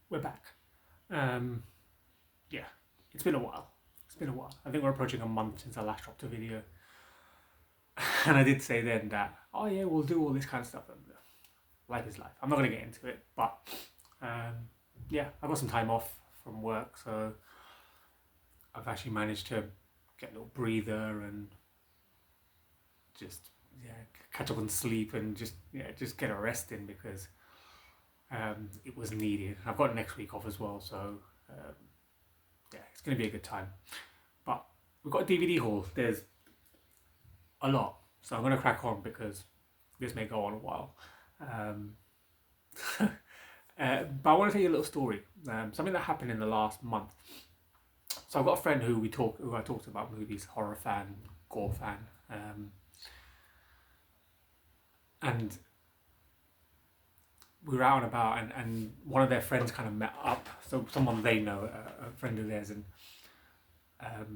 we're back. Um, yeah, it's been a while. It's been a while. I think we're approaching a month since I last dropped a video. And I did say then that, oh yeah, we'll do all this kind of stuff. And life is life. I'm not going to get into it, but um, yeah, I got some time off from work, so I've actually managed to get a little breather and just yeah catch up on sleep and just get a rest in because it was needed. I've got next week off as well, so um, yeah, it's going to be a good time. But we've got a DVD haul. There's a lot, so I'm going to crack on because this may go on a while. Um, but I want to tell you a little story. Something that happened in the last month. So I've got a friend who I talked about movies, horror fan, Gore fan, and we were out and about, and one of their friends kind of met up. So someone they know, a friend of theirs, and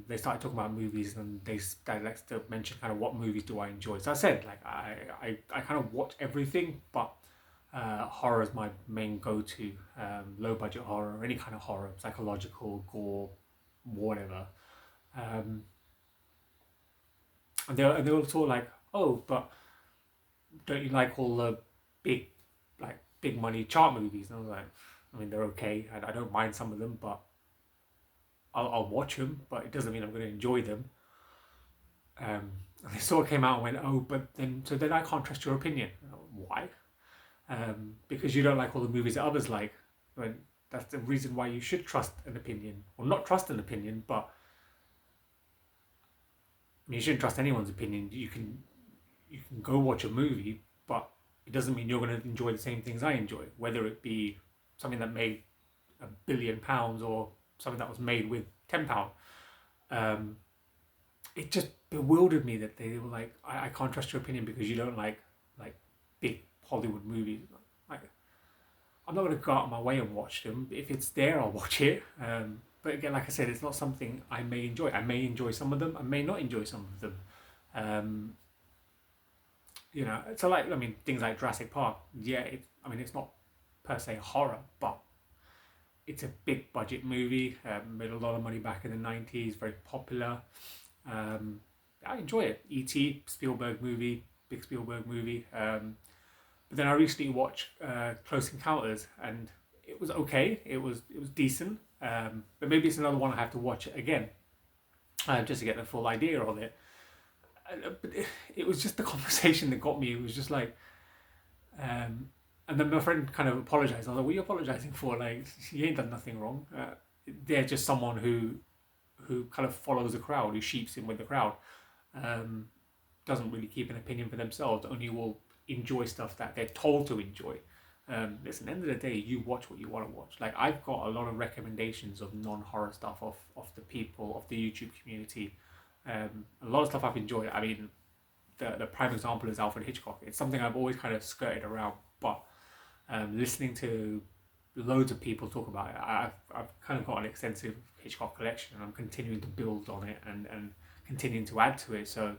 they started talking about movies, and they like to mention kind of what movies do I enjoy. So I said like I kind of watch everything, but horror is my main go-to. Low budget horror, any kind of horror, psychological, gore, whatever. Um, and they were sort of like, oh, but don't you like all the big big money chart movies? And I was like, I mean, they're okay. I don't mind some of them, but I'll watch them, but it doesn't mean I'm going to enjoy them. And they sort of came out and went, oh, but then I can't trust your opinion. Why? Because you don't like all the movies that others like. When that's the reason why you should trust an opinion, or not trust an opinion, but I mean, you shouldn't trust anyone's opinion. You can go watch a movie, but it doesn't mean you're going to enjoy the same things I enjoy, whether it be something that made £1 billion or something that was made with £10. It just bewildered me that they were like, I can't trust your opinion because you don't like big Hollywood movies. Like, I'm not going to go out of my way and watch them. If it's there, I'll watch it. But again, like I said, it's not something I may enjoy. I may enjoy some of them. I may not enjoy some of them. So like, I mean, things like Jurassic Park. Yeah, it's not per se horror, but it's a big budget movie. Made a lot of money back in the 90s. Very popular. I enjoy it. E.T. Spielberg movie, big Spielberg movie. But then I recently watched Close Encounters, and it was okay. It was decent. But maybe it's another one I have to watch again, just to get the full idea of it. But it was just the conversation that got me. It was just like, and then my friend kind of apologized. I was like, "What are you apologizing for? Like, you ain't done nothing wrong. They're just someone who kind of follows the crowd, who sheeps in with the crowd, doesn't really keep an opinion for themselves. Only will enjoy stuff that they're told to enjoy. Listen, at the end of the day, you watch what you want to watch. Like, I've got a lot of recommendations of non-horror stuff of the people of the YouTube community. A lot of stuff I've enjoyed. I mean, the prime example is Alfred Hitchcock. It's something I've always kind of skirted around, but listening to loads of people talk about it, I've kind of got an extensive Hitchcock collection, and I'm continuing to build on it and continuing to add to it. So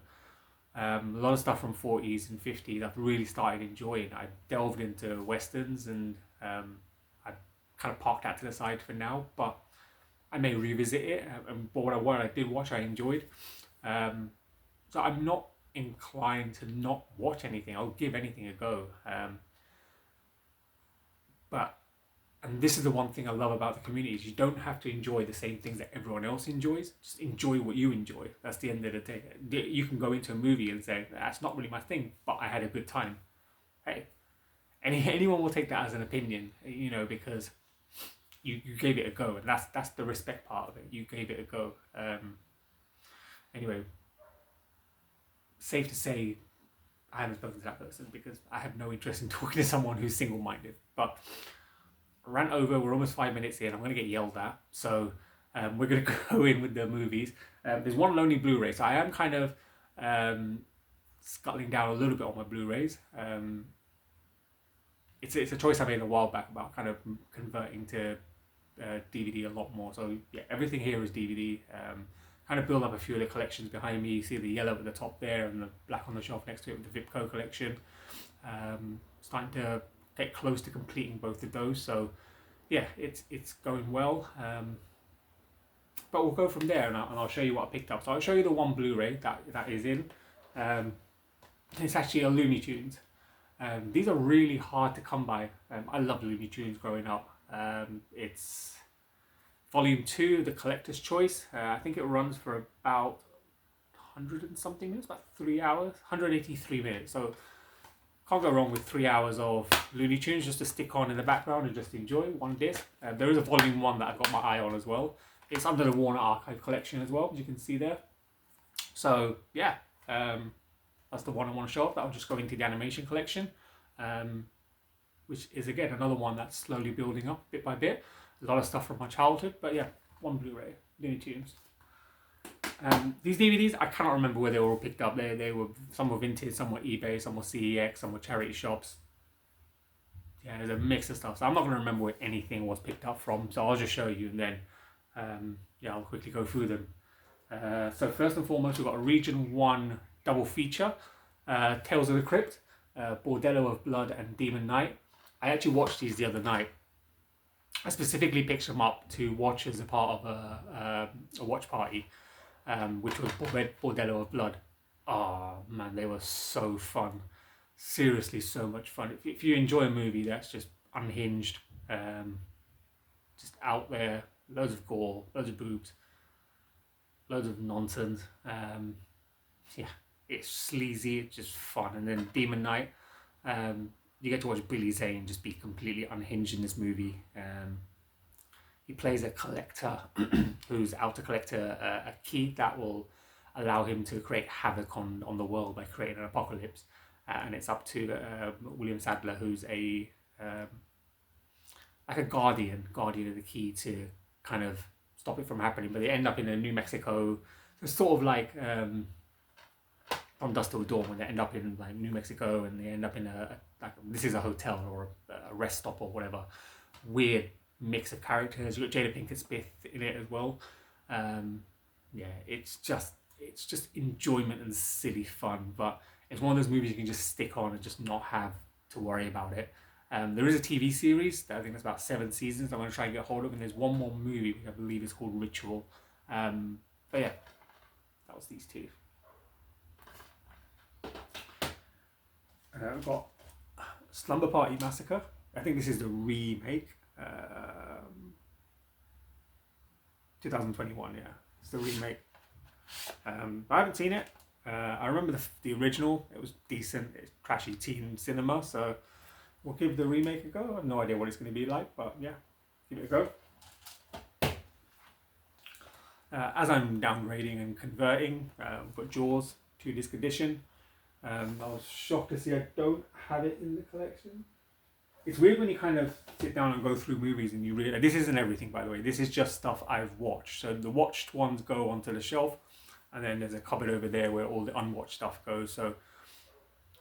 a lot of stuff from 40s and 50s I've really started enjoying. I delved into westerns, and I kind of parked that to the side for now, but I may revisit it. But what I did watch, I enjoyed. So I'm not inclined to not watch anything. I'll give anything a go. But and this is the one thing I love about the community is you don't have to enjoy the same things that everyone else enjoys. Just enjoy what you enjoy. That's the end of the day. You can go into a movie and say, that's not really my thing, but I had a good time. Hey, anyone will take that as an opinion, because you gave it a go, and that's the respect part of it. You gave it a go. Anyway, safe to say, I haven't spoken to that person because I have no interest in talking to someone who's single-minded. But rant over. We're almost 5 minutes in. I'm going to get yelled at. So we're going to go in with the movies. There's one lonely Blu-ray. So I am kind of scuttling down a little bit on my Blu-rays. It's a choice I made a while back about kind of converting to DVD a lot more. So yeah, everything here is DVD. Kind of build up a few of the collections behind me. You see the yellow at the top there and the black on the shelf next to it with the Vipco collection. Starting to get close to completing both of those. So yeah, it's going well. But we'll go from there, and I'll show you what I picked up. So I'll show you the one Blu-ray that is in. Um, it's actually a Looney Tunes. These are really hard to come by. I love Looney Tunes growing up. It's Volume 2, the Collector's Choice. I think it runs for about 100 and something minutes, about 3 hours, 183 minutes. So can't go wrong with 3 hours of Looney Tunes just to stick on in the background and just enjoy one disc. There is a Volume 1 that I've got my eye on as well. It's under the Warner Archive collection as well, as you can see there. So yeah, that's the one I want to show off. That'll just go into the animation collection, which is again another one that's slowly building up bit by bit. A lot of stuff from my childhood, but yeah, one Blu-ray, Looney Tunes. These DVDs, I cannot remember where they were all picked up. They were, some were Vinted, some were eBay, some were CEX, some were charity shops. Yeah, there's a mix of stuff. So I'm not going to remember where anything was picked up from. So I'll just show you, and then yeah, I'll quickly go through them. So first and foremost, we've got a Region 1 double feature, Tales of the Crypt, Bordello of Blood, and Demon Knight. I actually watched these the other night. I specifically picked them up to watch as a part of a watch party, which was Bordello of Blood. Oh man, they were so fun. Seriously, so much fun. If you enjoy a movie that's just unhinged, just out there, loads of gore, loads of boobs, loads of nonsense. Yeah, it's sleazy, it's just fun. And then Demon Knight, you get to watch Billy Zane just be completely unhinged in this movie. He plays a collector who's out to collect a key that will allow him to create havoc on the world by creating an apocalypse. And it's up to William Sadler, who's a like a guardian of the key, to kind of stop it from happening. But they end up in a New Mexico. It's sort of like From Dusk Till Dawn, when they end up in like New Mexico, and they end up in this is a hotel or a rest stop or whatever. Weird mix of characters. You've got Jada Pinkett Smith in it as well. Yeah, it's just enjoyment and silly fun. But it's one of those movies you can just stick on and just not have to worry about it. There is a TV series that I think it's about 7 seasons I'm going to try and get hold of, and there's one more movie which I believe is called Ritual. But yeah, that was these two. We've got Slumber Party Massacre. I think this is the remake. 2021, yeah, it's the remake. I haven't seen it. I remember the original. It was decent. It's trashy teen cinema, so we'll give the remake a go. I have no idea what it's going to be like, but yeah, give it a go. As I'm downgrading and converting, we've got Jaws 2-disc edition. I was shocked to see I don't have it in the collection. It's weird when you kind of sit down and go through movies and you realize, this isn't everything, by the way. This is just stuff I've watched. So the watched ones go onto the shelf, and then there's a cupboard over there where all the unwatched stuff goes. So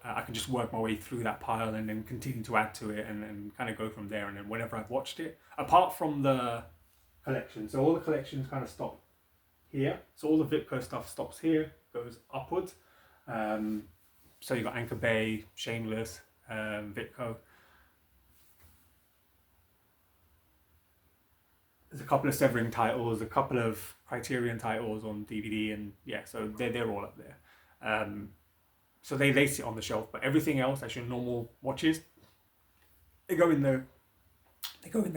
I can just work my way through that pile and then continue to add to it, and kind of go from there. And then whenever I've watched it, apart from the collection, so all the collections kind of stop here. So all the Vipco stuff stops here, goes upwards. So you've got Anchor Bay, Shameless, Vipco. There's a couple of Severing titles, a couple of Criterion titles on DVD, and yeah, so they're all up there. So they sit on the shelf, but everything else, that's your normal watches, they go in the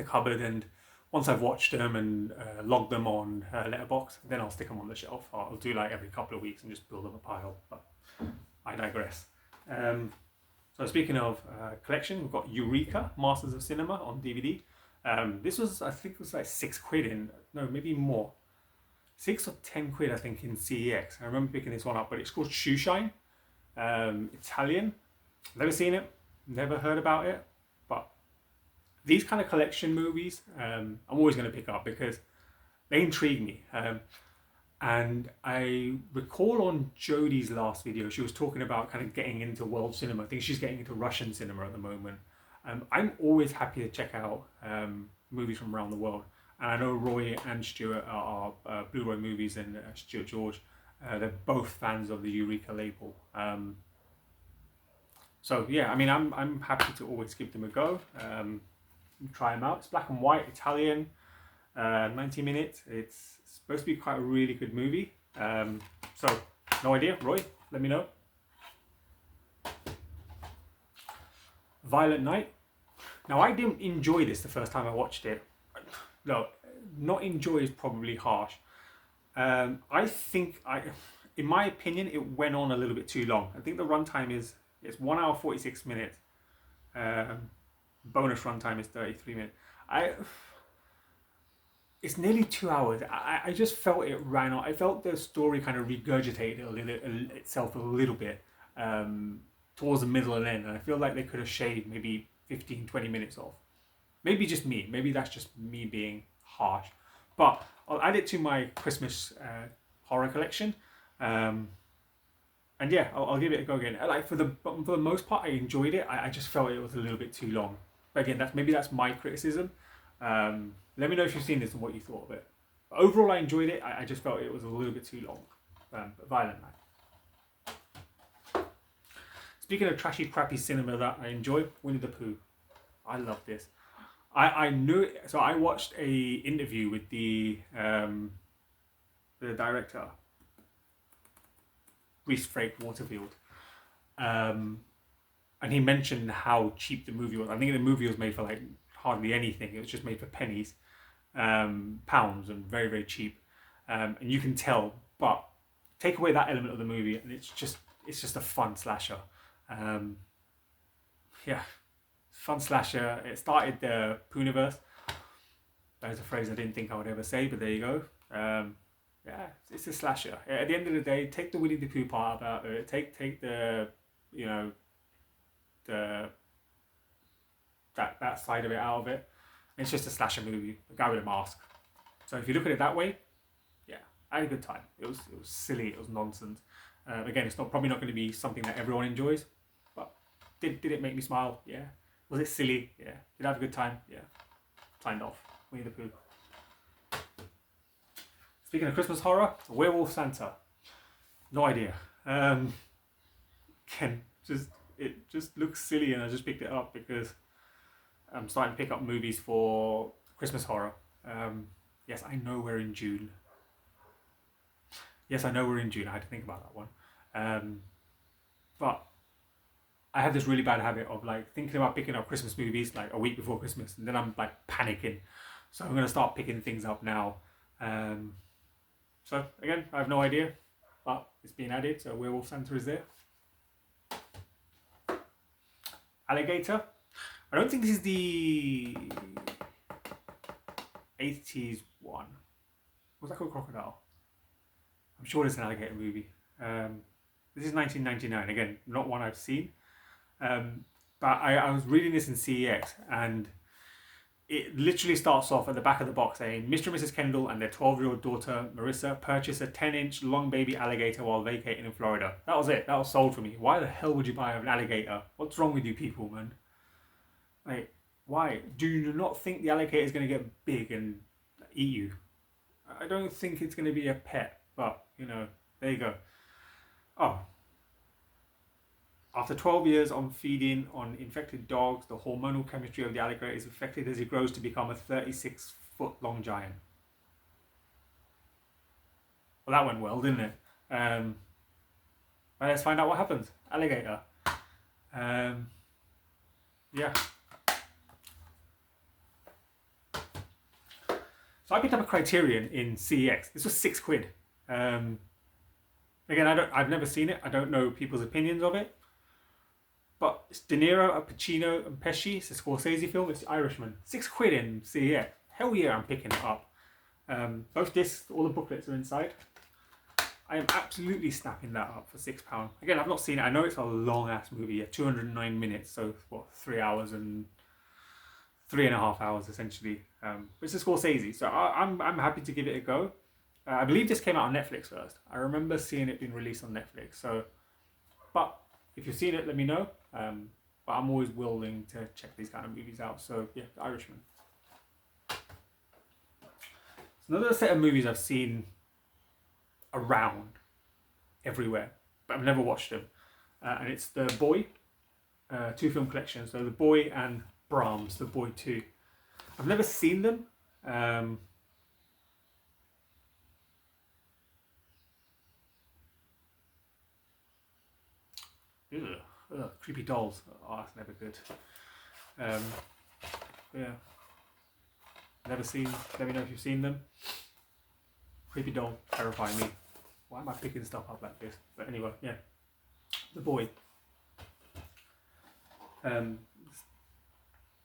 cupboard, and once I've watched them and logged them on Letterboxd, then I'll stick them on the shelf. I'll do like every couple of weeks and just build up a pile, but I digress. So speaking of collection, we've got Eureka, Masters of Cinema on DVD. This was, I think it was like £6 no, maybe more. 6 or 10 quid, I think, in CEX. I remember picking this one up, but it's called Shoeshine. Italian. Never seen it, never heard about it, but these kind of collection movies, I'm always going to pick up because they intrigue me. And I recall on Jodie's last video, she was talking about kind of getting into world cinema. I think she's getting into Russian cinema at the moment. I'm always happy to check out movies from around the world. And I know Roy and Stuart are Blu-ray Movies, and Stuart George. They're both fans of the Eureka label. So yeah, I mean, I'm happy to always give them a go. try them out. It's black and white, Italian, 90 minutes. It's supposed to be quite a really good movie. So, no idea. Roy, let me know. Violent Night. Now, I didn't enjoy this the first time I watched it. No, not enjoy is probably harsh. I think, in my opinion, it went on a little bit too long. I think the runtime it's 1 hour 46 minutes. Bonus runtime is 33 minutes. It's nearly 2 hours. I just felt it ran on. I felt the story kind of regurgitated itself a little bit towards the middle and end. And I feel like they could have shaved maybe 15, 20 minutes off. Maybe just me. Maybe that's just me being harsh. But I'll add it to my Christmas horror collection. And yeah, I'll give it a go again. Like for the most part, I enjoyed it. I just felt it was a little bit too long. But again, that's my criticism. Let me know if you've seen this and what you thought of it. But overall, I enjoyed it. I just felt it was a little bit too long. But Violent Night. Speaking of trashy, crappy cinema that I enjoy, Winnie the Pooh. I love this. I knew it. So I watched a interview with the director, Reese Frake Waterfield, and he mentioned how cheap the movie was. I think the movie was made for like hardly anything. It was just made for pennies, pounds, and very, very cheap. And you can tell, but take away that element of the movie, and it's just a fun slasher. Yeah, fun slasher. It started the Pooniverse. That is a phrase I didn't think I would ever say, but there you go. Yeah, it's a slasher. At the end of the day, take the Winnie the Pooh part about it. Take the that side of it out of it. It's just a slasher movie. A guy with a mask. So if you look at it that way, yeah, I had a good time. It was silly. It was nonsense. Again, it's probably not going to be something that everyone enjoys, but did it make me smile? Yeah. Was it silly? Yeah. Did I have a good time? Yeah. Signed off. Winnie the Pooh. Speaking of Christmas horror, Werewolf Santa. No idea. Again, it just looks silly, and I just picked it up because I'm starting to pick up movies for Christmas horror. Yes, I know we're in June. I had to think about that one. But I have this really bad habit of like thinking about picking up Christmas movies like a week before Christmas, and then I'm like panicking. So I'm gonna start picking things up now. So again, I have no idea, but it's being added. So Werewolf Santa is there. Alligator. I don't think this is the 80s one. Was that called Crocodile? I'm sure it's an alligator movie. This is 1999. Again, not one I've seen. But I was reading this in CEX, and it literally starts off at the back of the box saying, Mr. and Mrs. Kendall and their 12-year-old daughter, Marissa, purchased a 10-inch long baby alligator while vacating in Florida. That was it. That was sold for me. Why the hell would you buy an alligator? What's wrong with you people, man? Like, why? Do you not think the alligator is going to get big and eat you? I don't think it's going to be a pet, but, there you go. Oh. After 12 years on feeding on infected dogs, the hormonal chemistry of the alligator is affected as it grows to become a 36-foot-long giant. Well, that went well, didn't it? Well, let's find out what happens. Alligator. Yeah. So I picked up a Criterion in CEX. This was £6. Again, I've never seen it. I don't know people's opinions of it. But it's De Niro, Pacino, and Pesci. It's a Scorsese film. It's The Irishman. £6 in CEX. Hell yeah, I'm picking it up. Both discs, all the booklets are inside. I am absolutely snapping that up for £6. Again, I've not seen it. I know it's a long ass movie. 209 minutes. So what? 3 hours and 3.5 hours essentially. But it's a Scorsese, so I'm happy to give it a go. I believe this came out on Netflix first. I remember seeing it being released on Netflix. So, but if you've seen it, let me know. But I'm always willing to check these kind of movies out. So yeah, The Irishman. It's another set of movies I've seen around everywhere, but I've never watched them. And it's The Boy, 2 film collection. So The Boy and Brahms, The Boy 2. I've never seen them. Um, ugh, creepy dolls. Oh, that's never good. Um, yeah, never seen. Let me know if you've seen them. Creepy doll terrify me. Why am I picking stuff up like this? But anyway, yeah, The Boy. Um,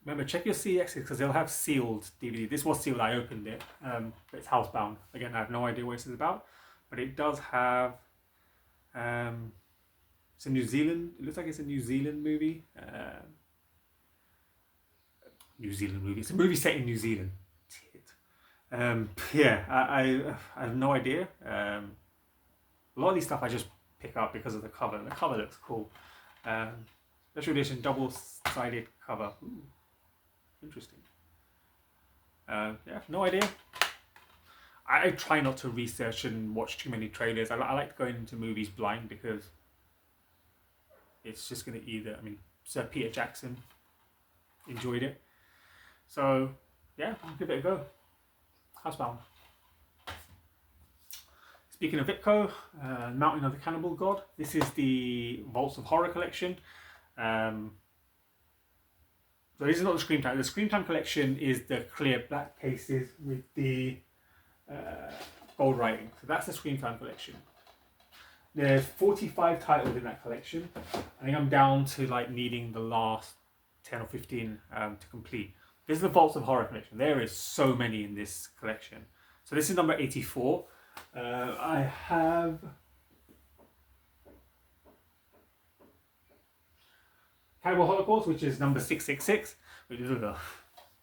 Remember, check your CXs because they'll have sealed DVD. This was sealed. I opened it. But it's housebound. Again, I have no idea what this is about, but it does have. It's a New Zealand. It looks like it's a New Zealand movie. New Zealand movie. It's a movie set in New Zealand. Yeah, I have no idea. A lot of these stuff I just pick up because of the cover. The cover looks cool. Special edition double-sided cover. Ooh, interesting. Yeah, no idea. I try not to research and watch too many trailers. I like going into movies blind because it's just going to either. I mean, Sir Peter Jackson enjoyed it, so yeah, I'll give it a go. Housebound. Speaking of Vitco, Mountain of the Cannibal God. This is the Vaults of Horror collection. So this is not the Scream Time. The Scream Time collection is the clear black cases with the gold writing. So that's the Scream Time collection. There's 45 titles in that collection. I think I'm down to like needing the last 10 or 15 to complete. This is the Vaults of Horror collection. There is so many in this collection. So this is number 84. I have Cannibal Holocaust, which is number 666. Which is we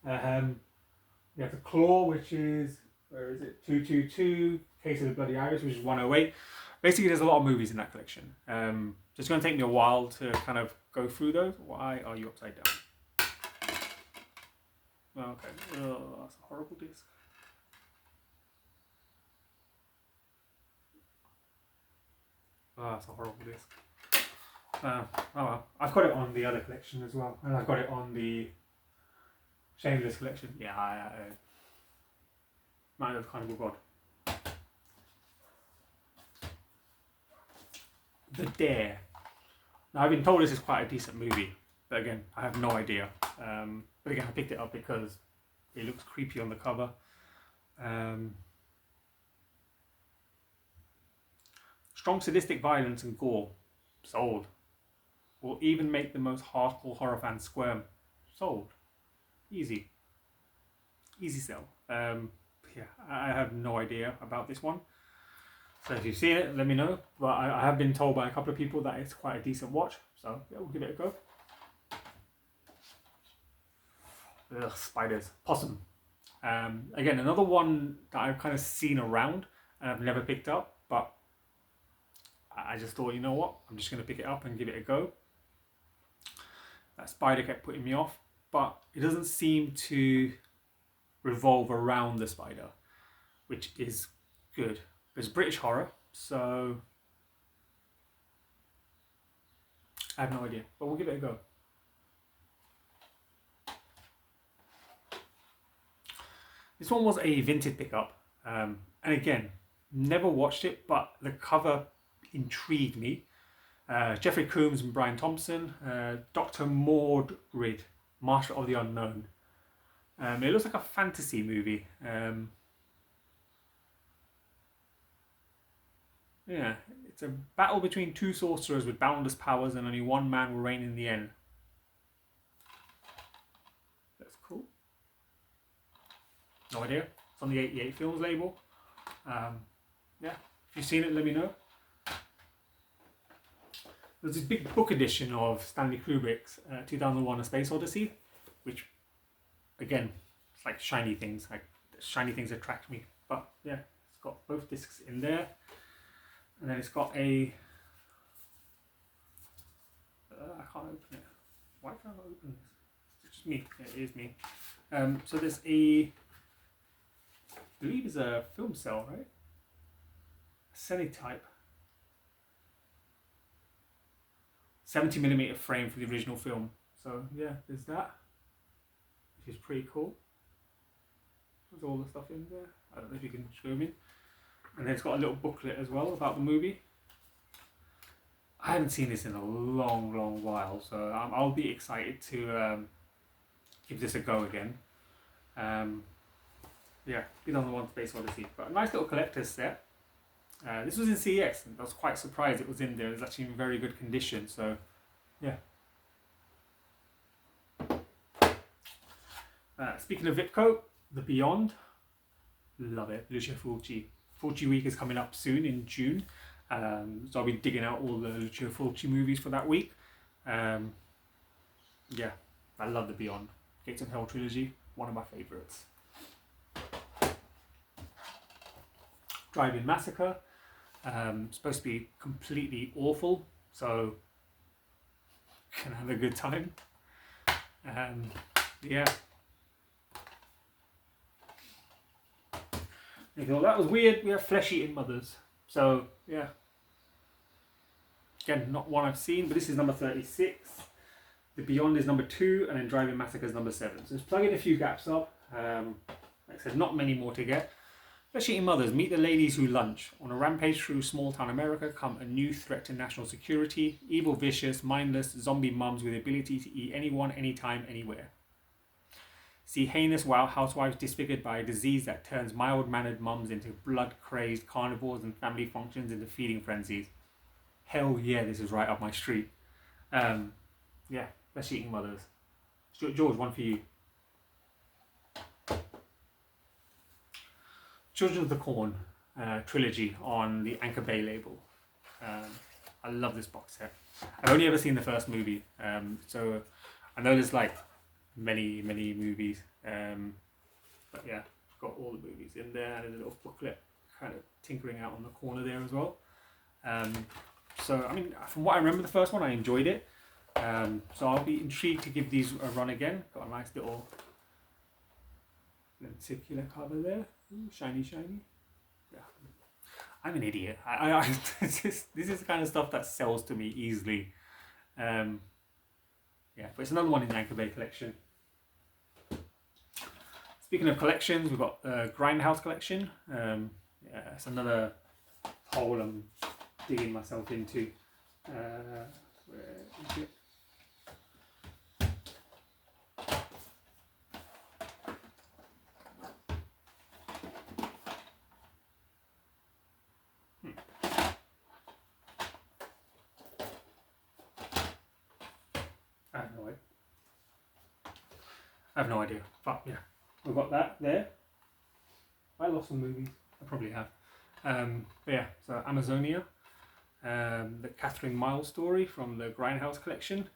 have the Claw, which is, where is it? 222. Case of the Bloody Iris, which is 108. Basically, there's a lot of movies in that collection. So it's going to take me a while to kind of go through those. Why are you upside down? Okay, that's a horrible disc. Oh, that's a horrible disc. Oh well, I've got it on the other collection as well, and I've got it on the Shameless collection. Yeah, Mountain of the Cannibal God. The Dare. Now I've been told this is quite a decent movie, but again, I have no idea. But again, I picked it up because it looks creepy on the cover. Strong sadistic violence and gore. Sold. Will even make the most hardcore horror fans squirm. Sold. Easy. Easy sell. Yeah, I have no idea about this one. So if you've seen it, let me know. But I have been told by a couple of people that it's quite a decent watch. So yeah, we'll give it a go. Ugh, spiders. Possum. Again, another one that I've kind of seen around and I've never picked up. But I just thought, you know what? I'm just going to pick it up and give it a go. That spider kept putting me off. But it doesn't seem to revolve around the spider, which is good. It's British horror, so I have no idea, but we'll give it a go. This one was a Vinted pickup, and again, never watched it, but the cover intrigued me. Jeffrey Combs and Brian Thompson, Dr. Mordred, Master of the Unknown. It looks like a fantasy movie. Yeah, it's a battle between two sorcerers with boundless powers and only one man will reign in the end. That's cool. No idea. It's on the 88 Films label. Yeah, if you've seen it, let me know. There's this big book edition of Stanley Kubrick's 2001: A Space Odyssey, which, again, it's like shiny things. Like shiny things attract me. But yeah, it's got both discs in there. And then it's got a... I can't open it. Why can't I open this? It's just me. Yeah, it is me. So there's a... I believe it's a film cell, right? A Cine-type. 70mm frame for the original film. So yeah, there's that. Which is pretty cool. There's all the stuff in there. I don't know if you can show me. And then it's got a little booklet as well about the movie. I haven't seen this in a long while, so I'll be excited to give this a go again. Yeah, been on the One Space Odyssey. But a nice little collector's set. This was in CEX, and I was quite surprised it was in there. It was actually in very good condition, so yeah. Speaking of Vitco, The Beyond, love it. Lucio Fulci. Fulci Week is coming up soon in June, so I'll be digging out all the Lucio Fulci movies for that week. Yeah, I love The Beyond. Gates of Hell trilogy, one of my favourites. Drive-In Massacre, supposed to be completely awful, so can have a good time. Yeah. You thought that was weird. We have Flesh-Eating Mothers, so yeah. Again, not one I've seen, but this is number 36. The Beyond is number 2, and then Drive-In Massacre is number 7. So just plugging a few gaps up. Like I said, not many more to get. Flesh-Eating Mothers, meet the ladies who lunch. On a rampage through small-town America come a new threat to national security. Evil, vicious, mindless, zombie mums with the ability to eat anyone, anytime, anywhere. See heinous wild housewives disfigured by a disease that turns mild-mannered mums into blood-crazed carnivores and family functions into feeding frenzies. Hell yeah, this is right up my street. Yeah, Flesh-Eating Mothers. George, one for you. Children of the Corn trilogy on the Anchor Bay label. I love this box set. I've only ever seen the first movie, so I know there's like many movies, but yeah, got all the movies in there, and there's a little booklet kind of tinkering out on the corner there as well. So I mean, from what I remember the first one, I enjoyed it, so I'll be intrigued to give these a run again. Got a nice little lenticular cover there. Ooh, shiny. Yeah, I'm an idiot. This is the kind of stuff that sells to me easily. Yeah, but it's another one in the Anchor Bay collection. Speaking of collections, we've got the Grindhouse collection. Yeah, it's another hole I'm digging myself into. Where is it? I have no idea, but yeah, we've got that there. I lost some movies, I probably have. But yeah, so Amazonia, the Catherine Miles story from the Grindhouse collection.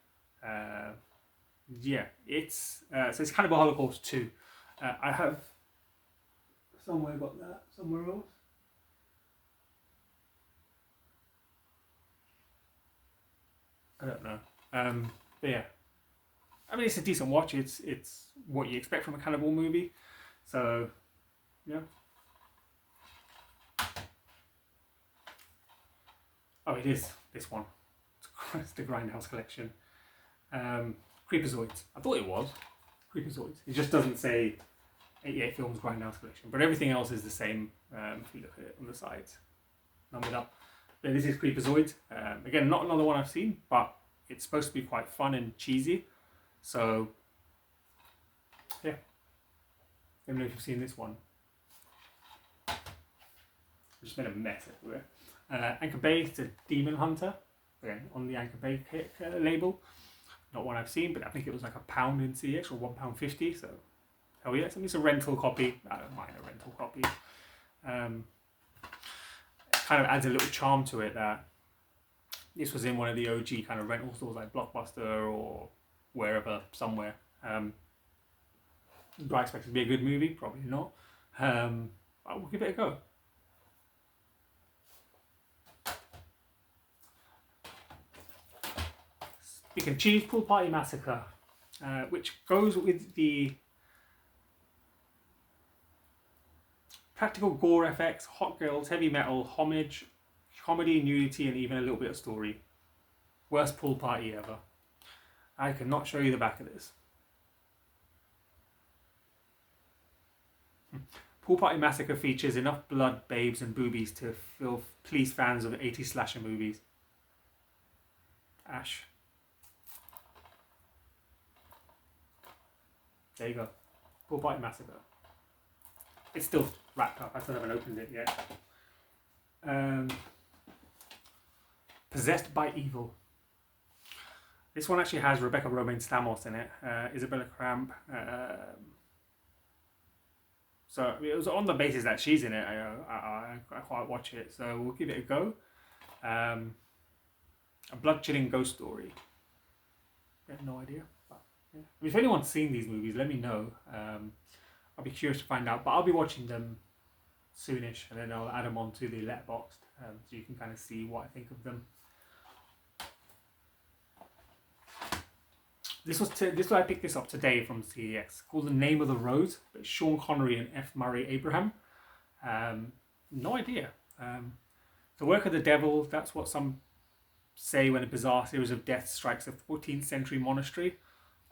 Yeah, it's so it's kind of a Holocaust too. I have somewhere got that, somewhere else. I don't know. But yeah, I mean, it's a decent watch. It's what you expect from a cannibal movie. So, yeah. Oh, it is this one. It's the Grindhouse collection. Creepazoids. I thought it was Creepazoids. It just doesn't say 88 Films Grindhouse collection, but everything else is the same. If you look at it on the sides, numbered up. But this is Creepazoids. Again, not another one I've seen, but it's supposed to be quite fun and cheesy. So, yeah. I don't know if you've seen this one. I just made a mess everywhere. Anchor Bay, it's a Demon Hunter. Again, on the Anchor Bay label. Not one I've seen, but I think it was like £1 in CX or £1.50. So, hell yeah, it's a rental copy. I don't mind a rental copy. It kind of adds a little charm to it that this was in one of the OG kind of rental stores like Blockbuster or wherever, somewhere. Do I expect it to be a good movie? Probably not. I will give it a go. Speaking of cheese, Pool Party Massacre, which goes with the practical gore effects, hot girls, heavy metal, homage, comedy, nudity, and even a little bit of story. Worst pool party ever. I cannot show you the back of this. Pool Party Massacre features enough blood, babes, and boobies to please fans of 80s slasher movies. Ash. There you go. Pool Party Massacre. It's still wrapped up. I still haven't opened it yet. Possessed by Evil. This one actually has Rebecca Romaine Stamos in it. Isabella Cramp. So it was on the basis that she's in it. I quite watch it. So we'll give it a go. A blood-chilling ghost story. I have no idea. But, yeah. If anyone's seen these movies, let me know. I'll be curious to find out. But I'll be watching them soonish, and then I'll add them onto the Letterboxd, so you can kind of see what I think of them. This was I picked this up today from CEX, called The Name of the Rose, by Sean Connery and F. Murray Abraham. No idea. The work of the devil, that's what some say when a bizarre series of deaths strikes a 14th century monastery.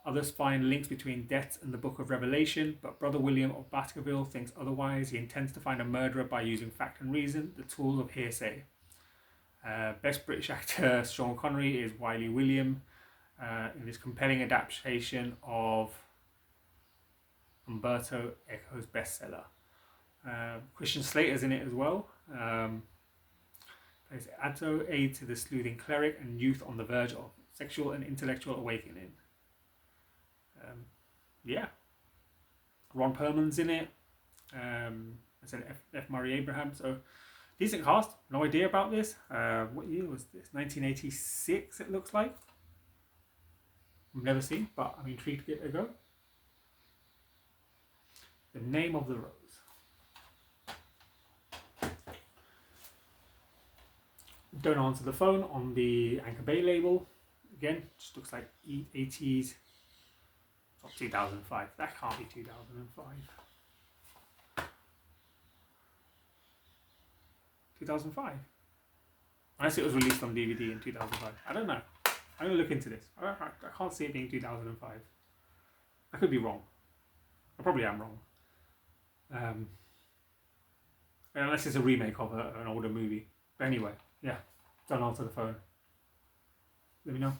Others find links between deaths and the Book of Revelation, but Brother William of Baskerville thinks otherwise. He intends to find a murderer by using fact and reason, the tools of hearsay. Best British actor Sean Connery is Wiley William in this compelling adaptation of Umberto Eco's bestseller. Christian Slater's in it as well. Plays Atto, aid to the sleuthing cleric and youth on the verge of sexual and intellectual awakening. Yeah. Ron Perlman's in it. I said F. Murray Abraham. So decent cast. No idea about this. What year was this? 1986 it looks like. I've never seen, but I'm intrigued to give it a go. The Name of the Rose. Don't answer the phone on the Anchor Bay label. Again, just looks like 80s. Not 2005. That can't be 2005. 2005. Unless it was released on DVD in 2005. I don't know. I'm going to look into this. I can't see it being 2005. I could be wrong. I probably am wrong. Unless it's a remake of an older movie. But anyway, yeah. Don't answer the phone. Let me know.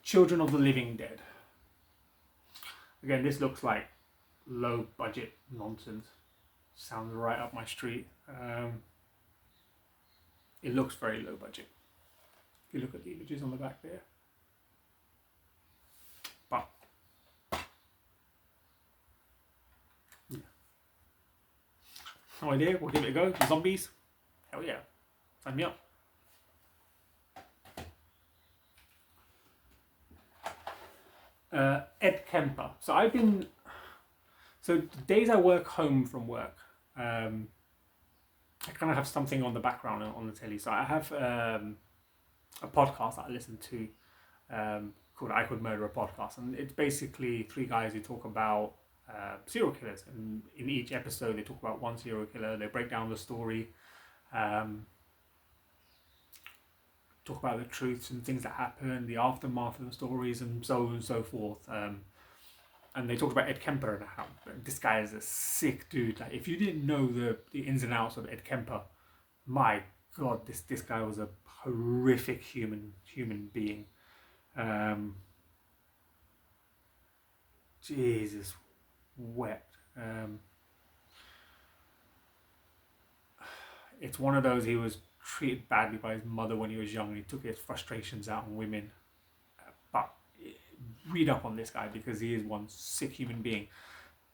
Children of the Living Dead. Again, this looks like low budget nonsense. Sounds right up my street. It looks very low budget. If you look at the images on the back there. But yeah. No idea. We'll give it a go. Zombies. Hell yeah. Sign me up. Ed Kemper. So the days I work home from work, I kind of have something on the background on the telly. So I have a podcast that I listen to called I Could Murder a Podcast. And it's basically three guys who talk about serial killers. And in each episode, they talk about one serial killer. They break down the story. Talk about the truths and things that happen, the aftermath of the stories, and so on and so forth. And they talked about Ed Kemper and how this guy is a sick dude. Like, if you didn't know the ins and outs of Ed Kemper, my God, this guy was a horrific human being. Jesus wept. It's one of those, he was treated badly by his mother when he was young, and he took his frustrations out on women. But read up on this guy because he is one sick human being.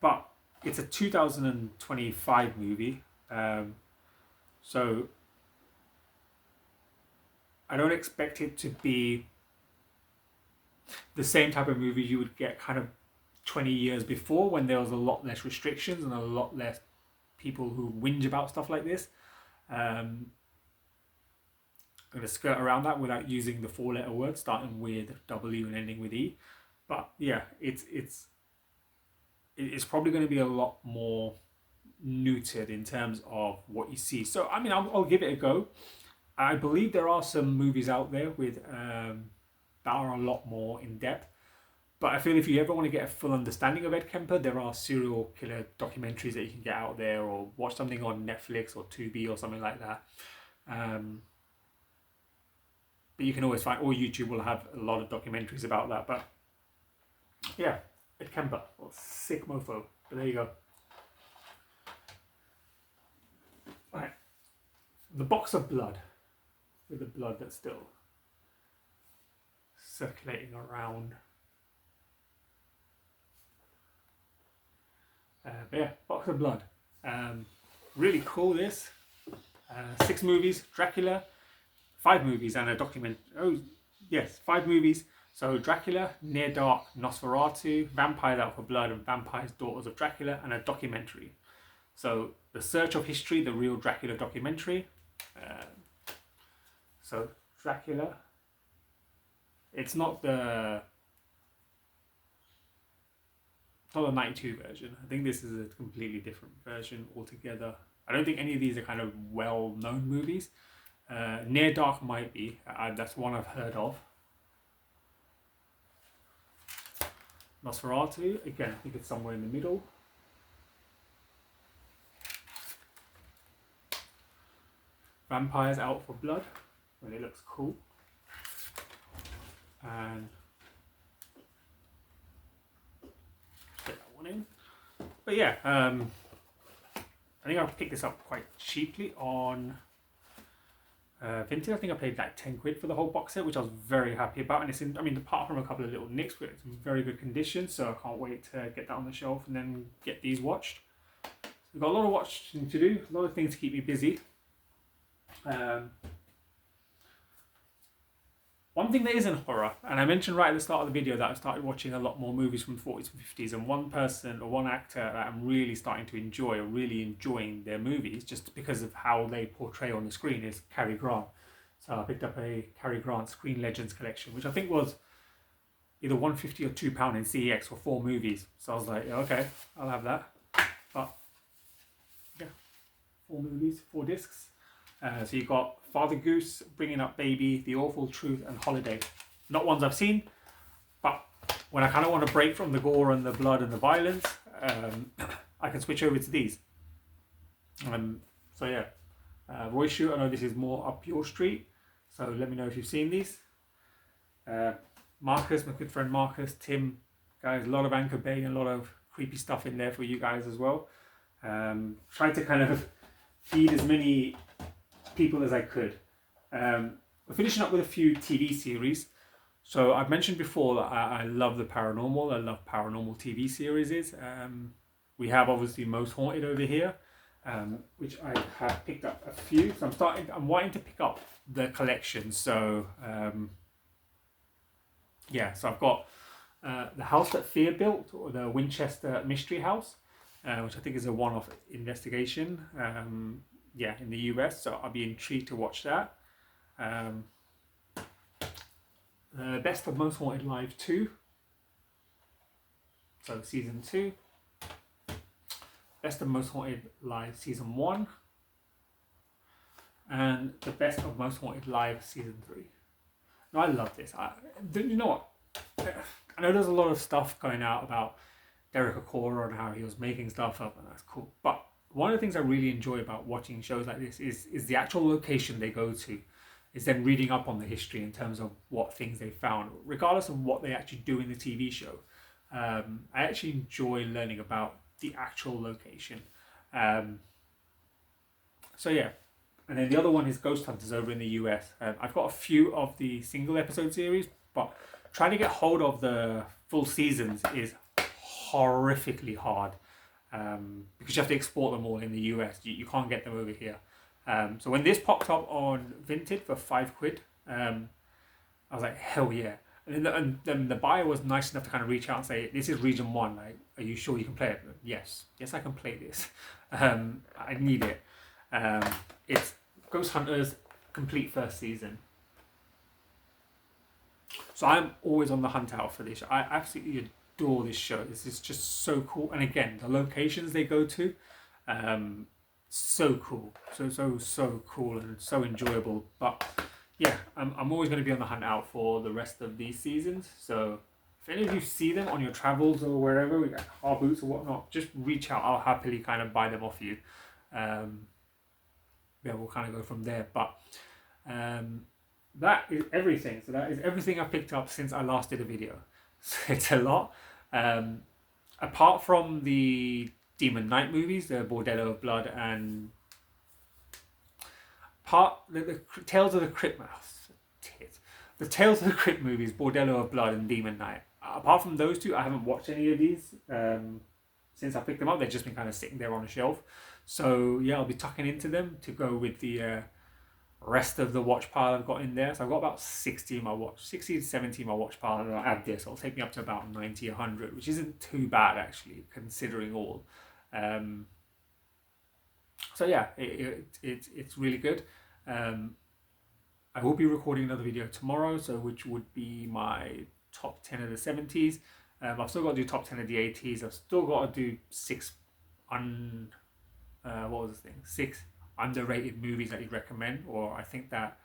But it's a 2025 movie, so I don't expect it to be the same type of movie you would get kind of 20 years before, when there was a lot less restrictions and a lot less people who whinge about stuff like this. I'm going to skirt around that without using the 4-letter word starting with W and ending with E. But yeah, it's probably going to be a lot more neutered in terms of what you see. So I mean, I'll give it a go. I believe there are some movies out there with that are a lot more in depth. But I feel if you ever want to get a full understanding of Ed Kemper, there are serial killer documentaries that you can get out there, or watch something on Netflix or Tubi or something like that. But you can always find, or YouTube will have a lot of documentaries about that. But yeah, Ed Kemper, well, sick mofo. But there you go. Right, the box of blood, with the blood that's still circulating around. But yeah, box of blood. Really cool. This 6 movies, Dracula, 5 movies, and a document. Oh yes, 5 movies. So Dracula, Near Dark, Nosferatu, Vampires Out for Blood, and Vampires Daughters of Dracula, and a documentary. So The Search of History, the real Dracula documentary. So Dracula. It's not the 92 version. I think this is a completely different version altogether. I don't think any of these are kind of well-known movies. Near Dark might be. That's one I've heard of. Nosferatu, again, I think it's somewhere in the middle. Vampires Out for Blood, when it looks cool. And get that one in. But yeah, I think I picked this up quite cheaply on Vinted. I think I paid like 10 quid for the whole box set, which I was very happy about. And it's in, I mean, apart from a couple of little nicks, but it's in very good condition. So I can't wait to get that on the shelf and then get these watched. We've got a lot of watching to do, a lot of things to keep me busy. One thing that isn't horror, and I mentioned right at the start of the video that I started watching a lot more movies from the 40s and 50s, and one person or one actor that I'm really starting to enjoy, or really enjoying their movies just because of how they portray on the screen, is Cary Grant. So I picked up a Cary Grant Screen Legends collection, which I think was either £1.50 or £2 in CEX for 4 movies. So I was like, yeah, okay, I'll have that. But yeah, 4 movies, 4 discs. So you've got Father Goose, Bringing Up Baby, The Awful Truth, and Holiday. Not ones I've seen, but when I kind of want to break from the gore and the blood and the violence, I can switch over to these. So yeah, Roy Shoot, I know this is more up your street, so let me know if you've seen these. Marcus, my good friend Marcus, Tim, guys, a lot of Anchor Bay and a lot of creepy stuff in there for you guys as well. Try to kind of feed as many people as I could. We're finishing up with a few TV series. So I've mentioned before that I love the paranormal. I love paranormal TV series. We have obviously Most Haunted over here, which I have picked up a few. So I'm wanting to pick up the collection. So yeah, so I've got The House That Fear Built, or the Winchester Mystery House, which I think is a one-off investigation. Yeah, in the US, so I'll be intrigued to watch that. Best of Most Haunted Live 2, so Season 2. Best of Most Haunted Live Season 1. And the Best of Most Haunted Live Season 3. Now I love this. You know what? I know there's a lot of stuff going out about Derek Okora and how he was making stuff up, and that's cool. But one of the things I really enjoy about watching shows like this is the actual location they go to, is then reading up on the history in terms of what things they found, regardless of what they actually do in the TV show. I actually enjoy learning about the actual location. So yeah, and then the other one is Ghost Hunters over in the US. I've got a few of the single episode series, but trying to get hold of the full seasons is horrifically hard. Because you have to export them all in the US. You can't get them over here. So when this popped up on Vinted for 5 quid, I was like, hell yeah. And then the buyer was nice enough to kind of reach out and say, this is region 1. Like, are you sure you can play it? Yes, I can play this. I need it. It's Ghost Hunters complete first season. So I'm always on the hunt out for this. I absolutely adore this show. This is just so cool. And again, the locations they go to, so cool. So cool and so enjoyable. But yeah, I'm always going to be on the hunt out for the rest of these seasons. So if any of you see them on your travels or wherever, we got hard boots or whatnot, just reach out. I'll happily kind of buy them off you. Um, yeah, we'll kind of go from there. But um, that is everything. So that is everything I picked up since I last did a video. So it's a lot. Um, Apart from the Demon Knight movies, the Bordello of Blood and the Tales of the Crypt, the Tales of the Crypt movies, Bordello of Blood and Demon Knight. Apart from those two, I haven't watched any of these since I picked them up. They've just been kind of sitting there on a shelf. So yeah, I'll be tucking into them to go with the rest of the watch pile I've got in there. So I've got about 60 in my watch, 60 to 70 in my watch pile, and I'll add this. It'll take me up to about 90, 100, which isn't too bad actually, considering all. So yeah, it's really good. I will be recording another video tomorrow, so which would be my top 10 of the 70s. I've still got to do top 10 of the 80s. I've still got to do six underrated movies that you'd recommend, or I think that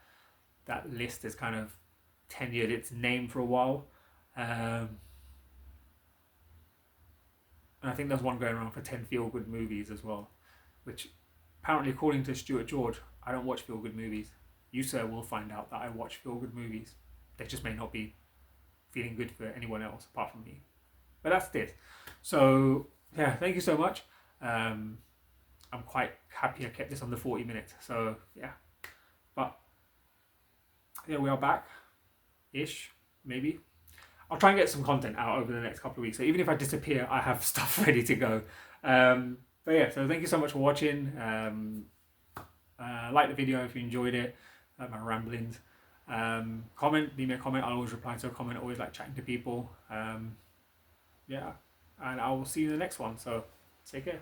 list has kind of tenured its name for a while. And I think there's one going around for 10 feel-good movies as well, which apparently, according to Stuart George, I don't watch feel-good movies. You, sir, will find out that I watch feel-good movies. They just may not be feeling good for anyone else apart from me. But that's this. So, yeah, thank you so much. I'm quite happy I kept this under 40 minutes. So, yeah. But, yeah, we are back-ish, maybe. I'll try and get some content out over the next couple of weeks. So even if I disappear, I have stuff ready to go. But yeah, so thank you so much for watching. Like the video if you enjoyed it, like my ramblings. Comment, leave me a comment. I'll always reply to a comment. I always like chatting to people. Yeah, and I will see you in the next one. So take care.